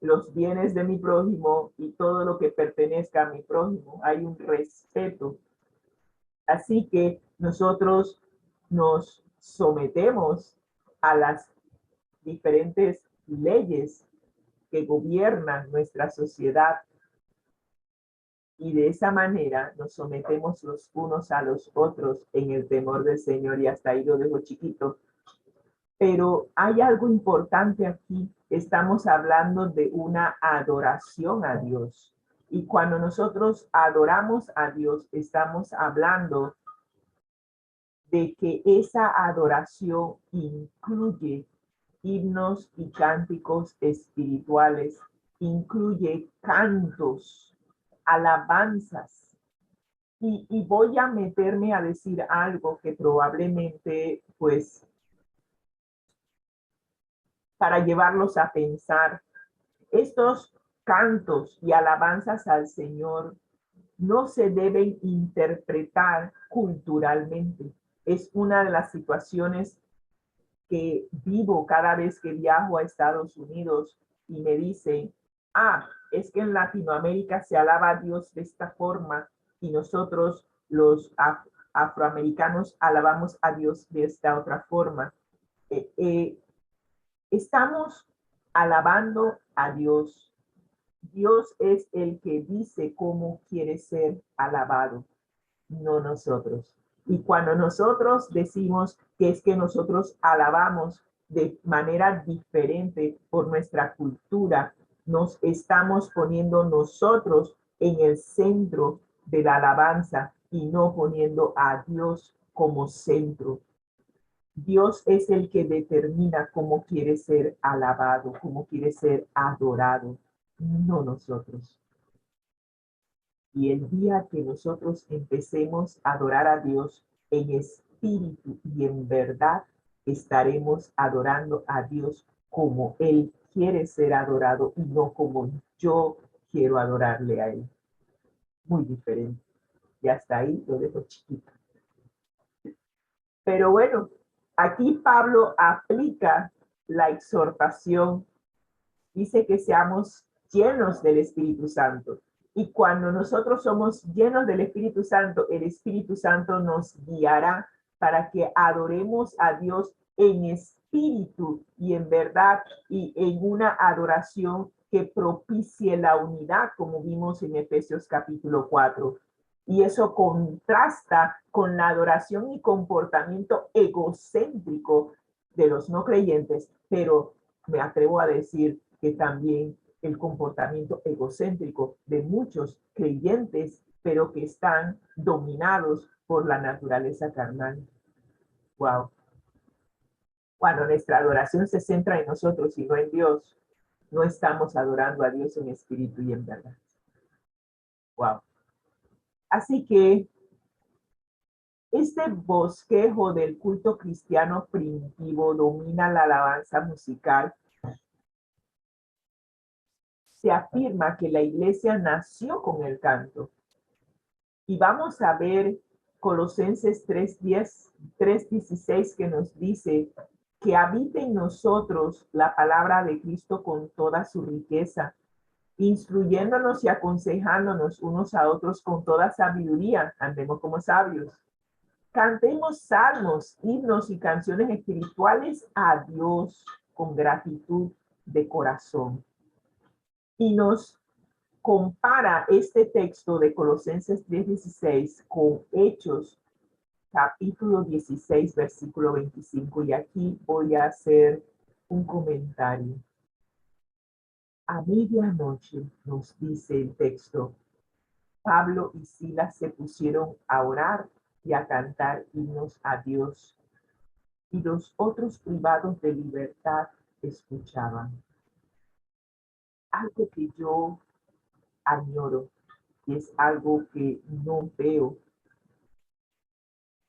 los bienes de mi prójimo y todo lo que pertenezca a mi prójimo. Hay un respeto. Así que nosotros nos sometemos a las diferentes leyes que gobiernan nuestra sociedad y de esa manera nos sometemos los unos a los otros en el temor del Señor, y hasta ahí lo dejo chiquito. Pero hay algo importante aquí. Estamos hablando de una adoración a Dios. Y cuando nosotros adoramos a Dios, estamos hablando de que esa adoración incluye himnos y cánticos espirituales, incluye cantos, alabanzas. Y voy a meterme a decir algo que probablemente, pues, para llevarlos a pensar, estos cantos y alabanzas al Señor no se deben interpretar culturalmente. Es una de las situaciones que vivo cada vez que viajo a Estados Unidos y me dicen, es que en Latinoamérica se alaba a Dios de esta forma y nosotros los afroamericanos alabamos a Dios de esta otra forma. Estamos alabando a Dios. Dios es el que dice cómo quiere ser alabado, no nosotros. Y cuando nosotros decimos que es que nosotros alabamos de manera diferente por nuestra cultura, nos estamos poniendo nosotros en el centro de la alabanza y no poniendo a Dios como centro. Dios es el que determina cómo quiere ser alabado, cómo quiere ser adorado, no nosotros. Y el día que nosotros empecemos a adorar a Dios en espíritu y en verdad, estaremos adorando a Dios como Él quiere ser adorado y no como yo quiero adorarle a Él. Muy diferente. Y hasta ahí lo dejo chiquito. Pero bueno, aquí Pablo aplica la exhortación. Dice que seamos llenos del Espíritu Santo. Y cuando nosotros somos llenos del Espíritu Santo, el Espíritu Santo nos guiará para que adoremos a Dios en espíritu y en verdad y en una adoración que propicie la unidad, como vimos en Efesios capítulo 4. Y eso contrasta con la adoración y comportamiento egocéntrico de los no creyentes, pero me atrevo a decir que también el comportamiento egocéntrico de muchos creyentes, pero que están dominados por la naturaleza carnal. Wow. Cuando nuestra adoración se centra en nosotros y no en Dios, no estamos adorando a Dios en espíritu y en verdad. Wow. Así que este bosquejo del culto cristiano primitivo domina la alabanza musical. Se afirma que la iglesia nació con el canto. Y vamos a ver Colosenses 3:10, 3:16, que nos dice que habite en nosotros la palabra de Cristo con toda su riqueza, instruyéndonos y aconsejándonos unos a otros con toda sabiduría. Andemos como sabios. Cantemos salmos, himnos y canciones espirituales a Dios con gratitud de corazón. Y nos compara este texto de Colosenses 3:16 con Hechos capítulo 16, versículo 25. Y aquí voy a hacer un comentario. A medianoche, nos dice el texto, Pablo y Silas se pusieron a orar y a cantar himnos a Dios, y los otros privados de libertad escuchaban. Algo que yo añoro, y es algo que no veo,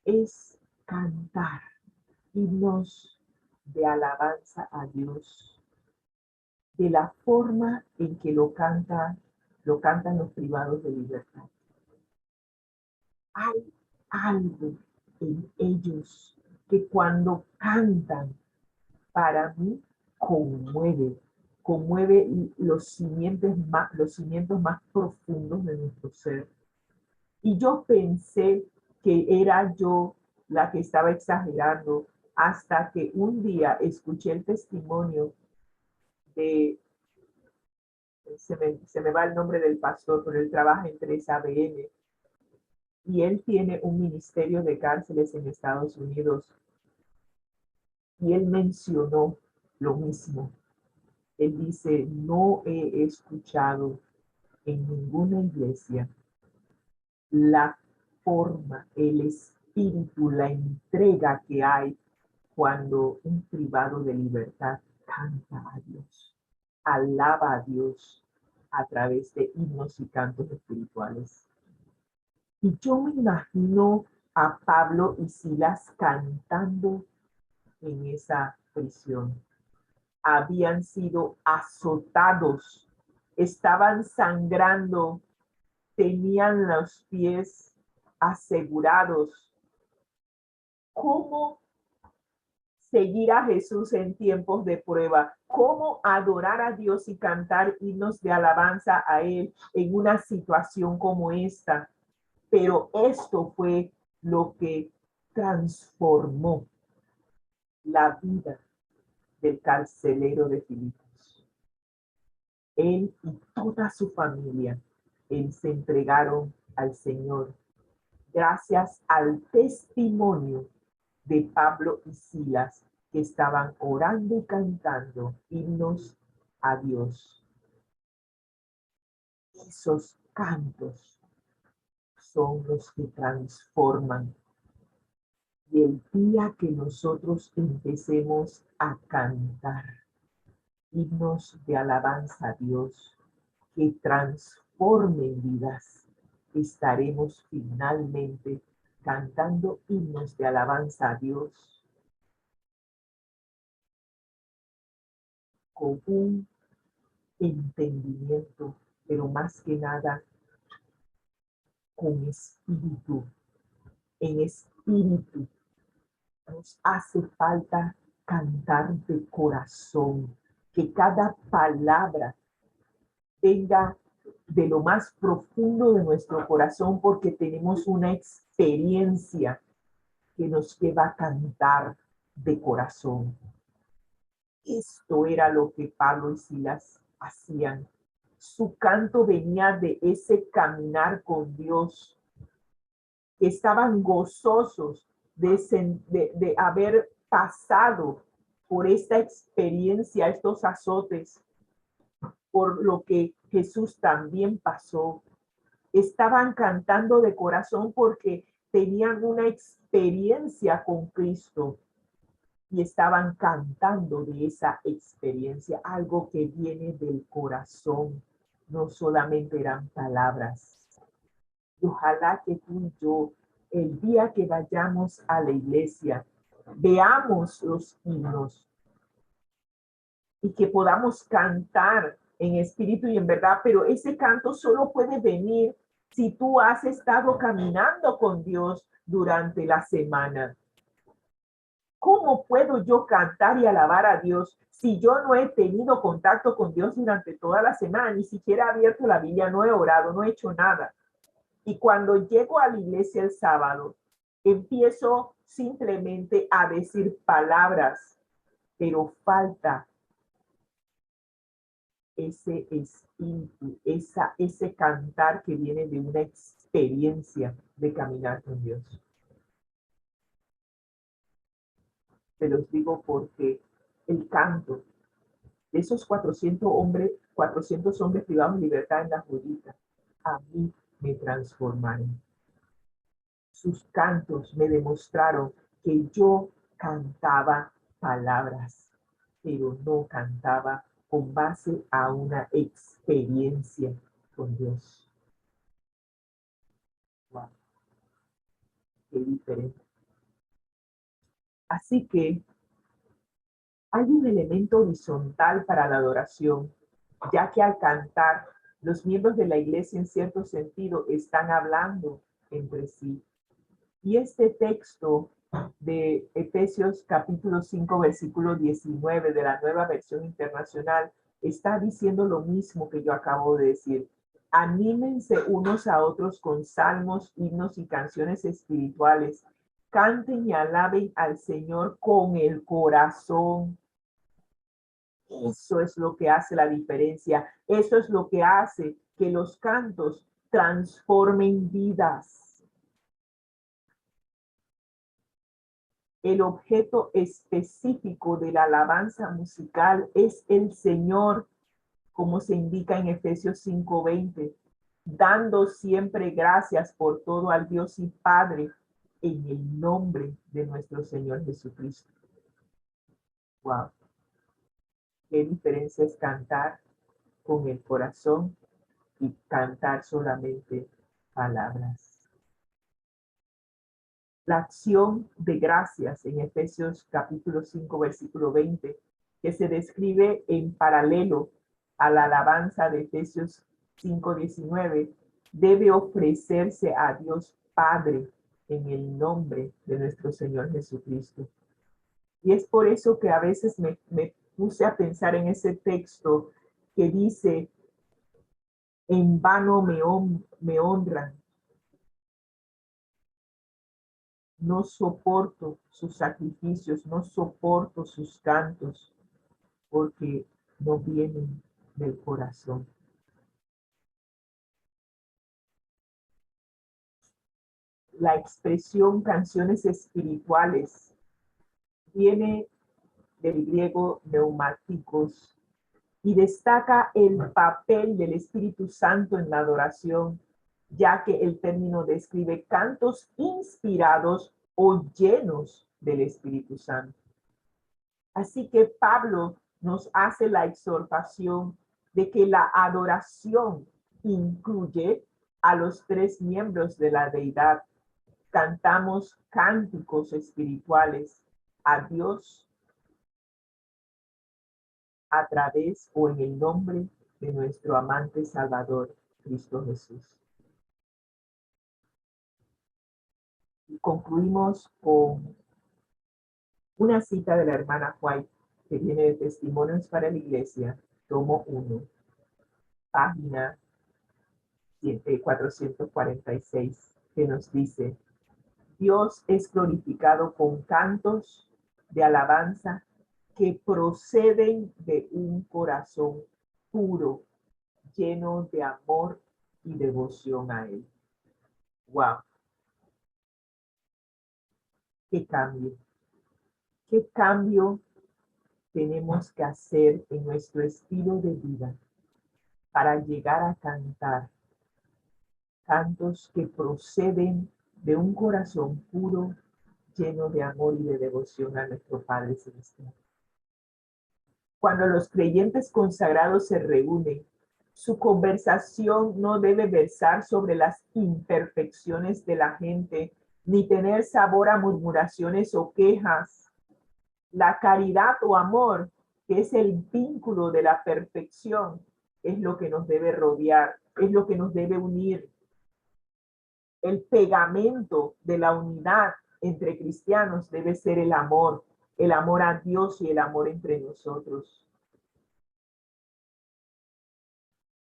es cantar himnos de alabanza a Dios, de la forma en que lo cantan los privados de libertad. Hay algo en ellos que cuando cantan, para mí conmueve los cimientos más profundos de nuestro ser. Y yo pensé que era yo la que estaba exagerando hasta que un día escuché el testimonio de, se me va el nombre del pastor, pero él trabaja en 3ABN y él tiene un ministerio de cárceles en Estados Unidos. Y él mencionó lo mismo. Él dice, no he escuchado en ninguna iglesia la forma, el espíritu, la entrega que hay cuando un privado de libertad canta a Dios, alaba a Dios, a través de himnos y cantos espirituales. Y yo me imagino a Pablo y Silas cantando en esa prisión. Habían sido azotados, estaban sangrando, tenían los pies asegurados. ¿Cómo seguir a Jesús en tiempos de prueba? ¿Cómo adorar a Dios y cantar himnos de alabanza a Él en una situación como esta? Pero esto fue lo que transformó la vida del carcelero de Filipos. Él y toda su familia, se entregaron al Señor gracias al testimonio de Pablo y Silas, que estaban orando y cantando himnos a Dios. Esos cantos son los que transforman. Y el día que nosotros empecemos a cantar himnos de alabanza a Dios que transformen vidas, estaremos finalmente cantando himnos de alabanza a Dios con un entendimiento, pero más que nada con espíritu. En espíritu nos hace falta cantar de corazón, que cada palabra venga de lo más profundo de nuestro corazón, porque tenemos una experiencia que nos lleva a cantar de corazón. Esto era lo que Pablo y Silas hacían. Su canto venía de ese caminar con Dios. Estaban gozosos de haber pasado por esta experiencia, estos azotes, por lo que Jesús también pasó. Estaban cantando de corazón porque tenían una experiencia con Cristo y estaban cantando de esa experiencia, algo que viene del corazón, no solamente eran palabras. Y ojalá que tú y yo, el día que vayamos a la iglesia, veamos los himnos y que podamos cantar en espíritu y en verdad, pero ese canto solo puede venir si tú has estado caminando con Dios durante la semana. ¿Cómo puedo yo cantar y alabar a Dios si yo no he tenido contacto con Dios durante toda la semana? Ni siquiera he abierto la Biblia, no he orado, no he hecho nada. Y cuando llego a la iglesia el sábado, empiezo simplemente a decir palabras, pero falta ese espíritu, ese cantar que viene de una experiencia de caminar con Dios. Se los digo porque el canto de esos 400 hombres privados de libertad en la Judita, a mí me transformaron. Sus cantos me demostraron que yo cantaba palabras, pero no cantaba con base a una experiencia con Dios. Wow, qué diferente. Así que hay un elemento horizontal para la adoración, ya que al cantar, los miembros de la iglesia en cierto sentido están hablando entre sí. Y este texto de Efesios capítulo 5, versículo 19 de la Nueva Versión Internacional está diciendo lo mismo que yo acabo de decir. Anímense unos a otros con salmos, himnos y canciones espirituales. Canten y alaben al Señor con el corazón. Eso es lo que hace la diferencia. Eso es lo que hace que los cantos transformen vidas. El objeto específico de la alabanza musical es el Señor, como se indica en Efesios 5:20, dando siempre gracias por todo al Dios y Padre en el nombre de nuestro Señor Jesucristo. Wow. Qué diferencia es cantar con el corazón y cantar solamente palabras. La acción de gracias en Efesios capítulo 5, versículo 20, que se describe en paralelo a la alabanza de Efesios 5, 19, debe ofrecerse a Dios Padre en el nombre de nuestro Señor Jesucristo. Y es por eso que a veces me puse a pensar en ese texto que dice, en vano me honran. No soporto sus sacrificios, no soporto sus cantos, porque no vienen del corazón. La expresión canciones espirituales viene del griego neumáticos y destaca el papel del Espíritu Santo en la adoración, ya que el término describe cantos inspirados o llenos del Espíritu Santo. Así que Pablo nos hace la exhortación de que la adoración incluye a los tres miembros de la deidad. Cantamos cánticos espirituales a Dios a través o en el nombre de nuestro amante Salvador, Cristo Jesús. Y concluimos con una cita de la hermana White que viene de Testimonios para la Iglesia, tomo 1, página 446, que nos dice: Dios es glorificado con cantos de alabanza que proceden de un corazón puro, lleno de amor y devoción a Él. ¡Wow! ¡Qué cambio! ¿Qué cambio tenemos que hacer en nuestro estilo de vida para llegar a cantar cantos que proceden de un corazón puro, lleno de amor y de devoción a nuestro Padre Celestial? Cuando los creyentes consagrados se reúnen, su conversación no debe versar sobre las imperfecciones de la gente, ni tener sabor a murmuraciones o quejas. La caridad o amor, que es el vínculo de la perfección, es lo que nos debe rodear, es lo que nos debe unir. El pegamento de la unidad entre cristianos debe ser el amor a Dios y el amor entre nosotros.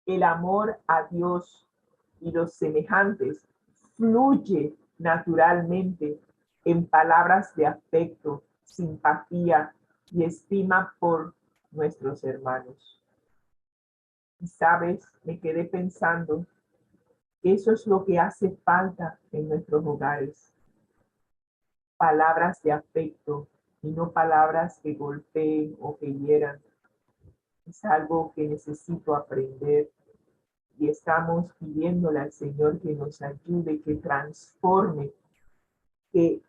El amor a Dios y los semejantes fluye naturalmente en palabras de afecto, simpatía y estima por nuestros hermanos. Y sabes, me quedé pensando que eso es lo que hace falta en nuestros hogares. Palabras de afecto y no palabras que golpeen o que hieran. Es algo que necesito aprender y estamos pidiéndole al Señor que nos ayude, que transforme, que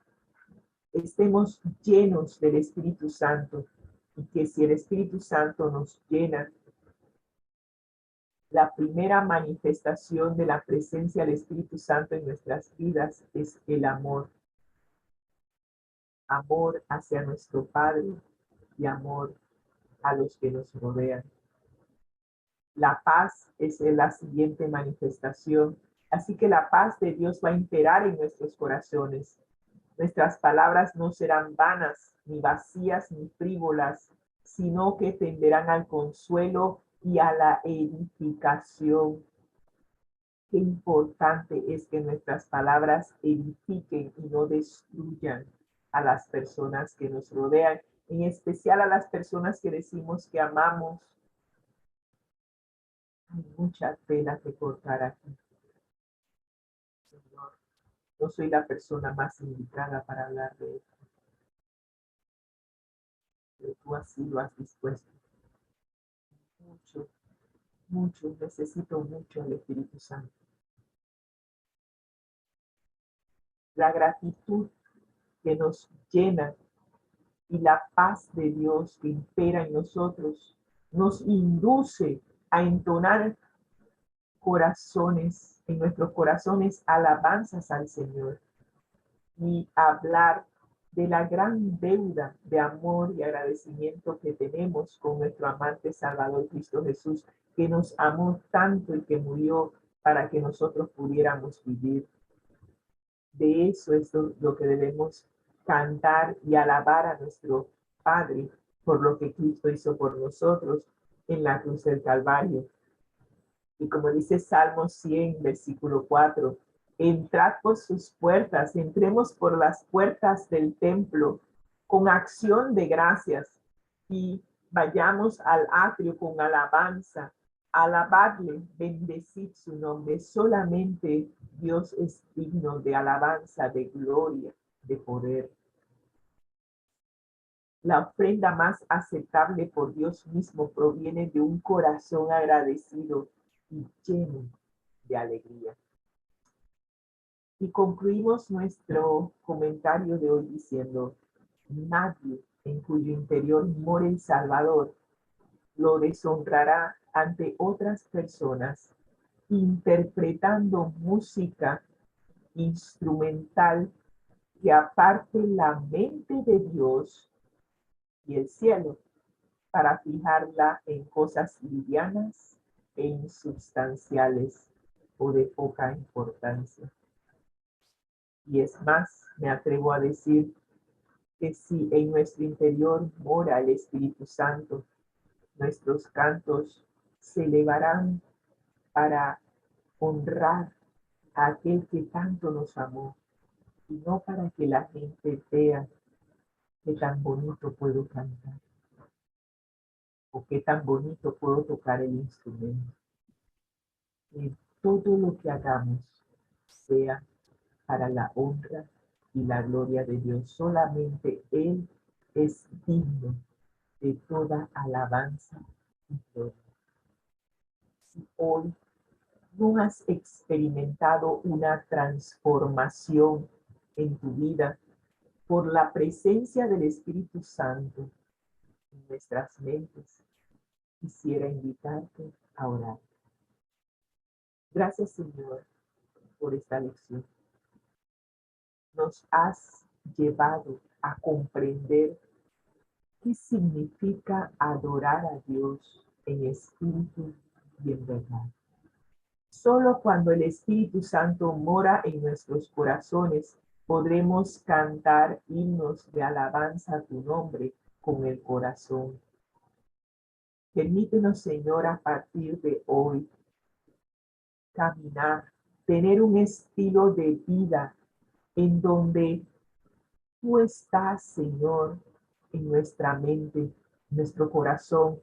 estemos llenos del Espíritu Santo y que si el Espíritu Santo nos llena, la primera manifestación de la presencia del Espíritu Santo en nuestras vidas es el amor. Amor hacia nuestro Padre y amor a los que nos rodean. La paz es la siguiente manifestación. Así que la paz de Dios va a imperar en nuestros corazones. Nuestras palabras no serán vanas, ni vacías, ni frívolas, sino que tenderán al consuelo y a la edificación. Qué importante es que nuestras palabras edifiquen y no destruyan a las personas que nos rodean, en especial a las personas que decimos que amamos. Hay mucha tela que cortar aquí. Señor, no soy la persona más indicada para hablar de esto, pero tú así lo has dispuesto. Mucho, necesito mucho el Espíritu Santo. La gratitud que nos llena y la paz de Dios que impera en nosotros nos induce a entonar corazones, en nuestros corazones, alabanzas al Señor y hablar de la gran deuda de amor y agradecimiento que tenemos con nuestro amante Salvador Cristo Jesús, que nos amó tanto y que murió para que nosotros pudiéramos vivir. De eso es lo que debemos cantar y alabar a nuestro Padre por lo que Cristo hizo por nosotros en la cruz del Calvario. Y como dice Salmo 100, versículo 4, entrad por sus puertas, entremos por las puertas del templo con acción de gracias y vayamos al atrio con alabanza, alabadle, bendecid su nombre. Solamente Dios es digno de alabanza, de gloria, de poder. La ofrenda más aceptable por Dios mismo proviene de un corazón agradecido y lleno de alegría. Y concluimos nuestro comentario de hoy diciendo, nadie en cuyo interior more el Salvador lo deshonrará ante otras personas, interpretando música instrumental que aparte la mente de Dios y el cielo para fijarla en cosas livianas e insubstanciales o de poca importancia. Y es más, me atrevo a decir que si en nuestro interior mora el Espíritu Santo, nuestros cantos se elevarán para honrar a aquel que tanto nos amó y no para que la gente vea qué tan bonito puedo cantar o qué tan bonito puedo tocar el instrumento. Que todo lo que hagamos sea para la honra y la gloria de Dios. Solamente Él es digno de toda alabanza y gloria. Si hoy no has experimentado una transformación en tu vida por la presencia del Espíritu Santo en nuestras mentes, quisiera invitarte a orar. Gracias, Señor, por esta lección. Nos has llevado a comprender qué significa adorar a Dios en espíritu y en verdad. Solo cuando el Espíritu Santo mora en nuestros corazones podremos cantar himnos de alabanza a tu nombre con el corazón. Permítenos, Señor, a partir de hoy, caminar, tener un estilo de vida en donde tú estás, Señor, en nuestra mente, nuestro corazón,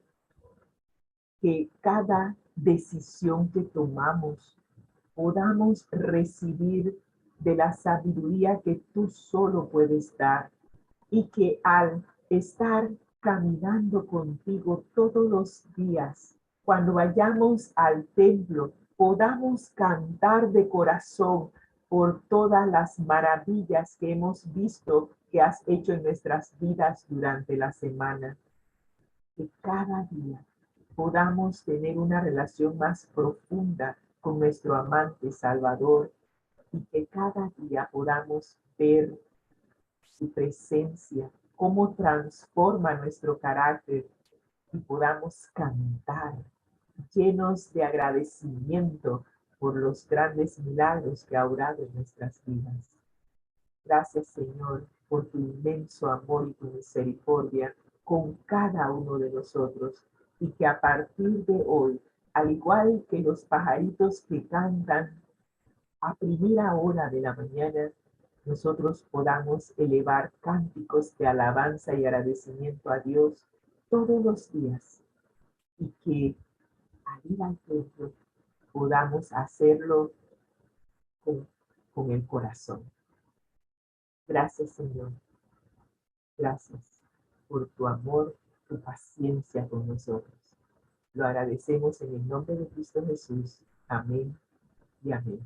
que cada decisión que tomamos podamos recibir de la sabiduría que tú solo puedes dar y que al estar caminando contigo todos los días, cuando vayamos al templo, podamos cantar de corazón por todas las maravillas que hemos visto que has hecho en nuestras vidas durante la semana. Que cada día podamos tener una relación más profunda con nuestro amante Salvador y que cada día podamos ver su presencia, cómo transforma nuestro carácter y podamos cantar llenos de agradecimiento por los grandes milagros que ha obrado en nuestras vidas. Gracias, Señor, por tu inmenso amor y tu misericordia con cada uno de nosotros y que a partir de hoy, al igual que los pajaritos que cantan a primera hora de la mañana, nosotros podamos elevar cánticos de alabanza y agradecimiento a Dios todos los días y que al ir al templo podamos hacerlo con el corazón. Gracias, Señor. Gracias por tu amor, tu paciencia con nosotros. Lo agradecemos en el nombre de Cristo Jesús. Amén y amén.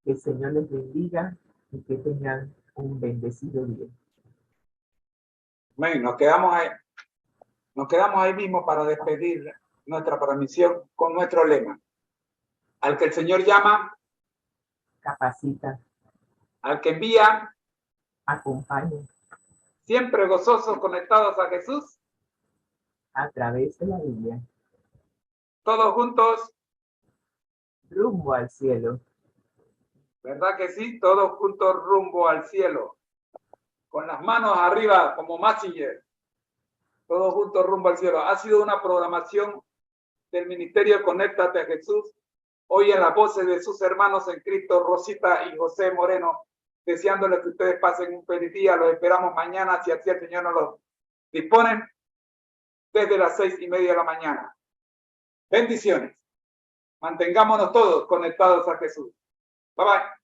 Que el Señor les bendiga y que tengan un bendecido día. Amén. Nos quedamos ahí mismo para despedir nuestra transmisión con nuestro lema. Al que el Señor llama, capacita, al que envía, acompaña siempre gozosos, conectados a Jesús, a través de la Biblia, todos juntos, rumbo al cielo. ¿verdad que sí? Todos juntos rumbo al cielo, con las manos arriba como Massinger, todos juntos rumbo al cielo. Ha sido una programación del Ministerio Conéctate a Jesús, hoy en las voces de sus hermanos en Cristo, Rosita y José Moreno, deseándoles que ustedes pasen un feliz día. Los esperamos mañana, si así el Señor nos lo dispone, desde las 6:30 de la mañana. Bendiciones. Mantengámonos todos conectados a Jesús. Bye bye.